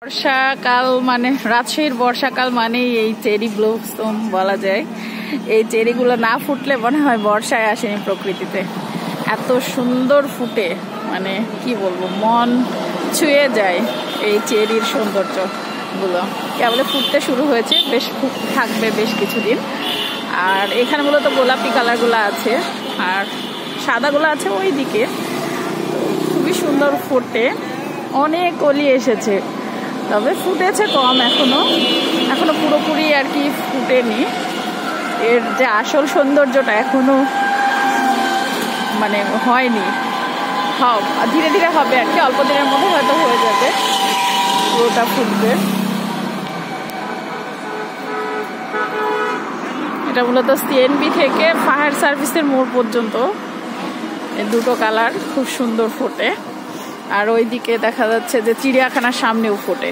বর্ষাকাল মানে রাজশাহীর বর্ষাকাল মানেই এই চেরি ব্লসম বলা যায়। এই চেরিগুলো না ফুটলে মনে হয় বর্ষায় আসেনি প্রকৃতিতে। এত সুন্দর ফুটে, মানে কি বলবো, মন ছুঁয়ে যায় এই চেরির সৌন্দর্য গুলো। কেবল ফুটতে শুরু হয়েছে, বেশ থাকবে বেশ কিছুদিন। আর এখানে মূলত গোলাপি কালারগুলো আছে আর সাদাগুলো আছে ওই দিকে। খুবই সুন্দর ফুটে, অনেক কলি এসেছে, তবে ফুটেছে কম, এখনো পুরোপুরি আর কি ফুটেনি। এর যে আসল সৌন্দর্যটা এখনো মানে হয়নি, ধীরে ধীরে হবে আর কি, অল্প দিনের মধ্যে হয়তো হয়ে যাবে, পুরোটা ফুটবে। এটা মূলত সিএনবি থেকে ফায়ার সার্ভিসের মোড় পর্যন্ত এই দুটো কালার খুব সুন্দর ফোটে। আর ওইদিকে দেখা যাচ্ছে যে চিড়িয়াখানার সামনেও ফোটে।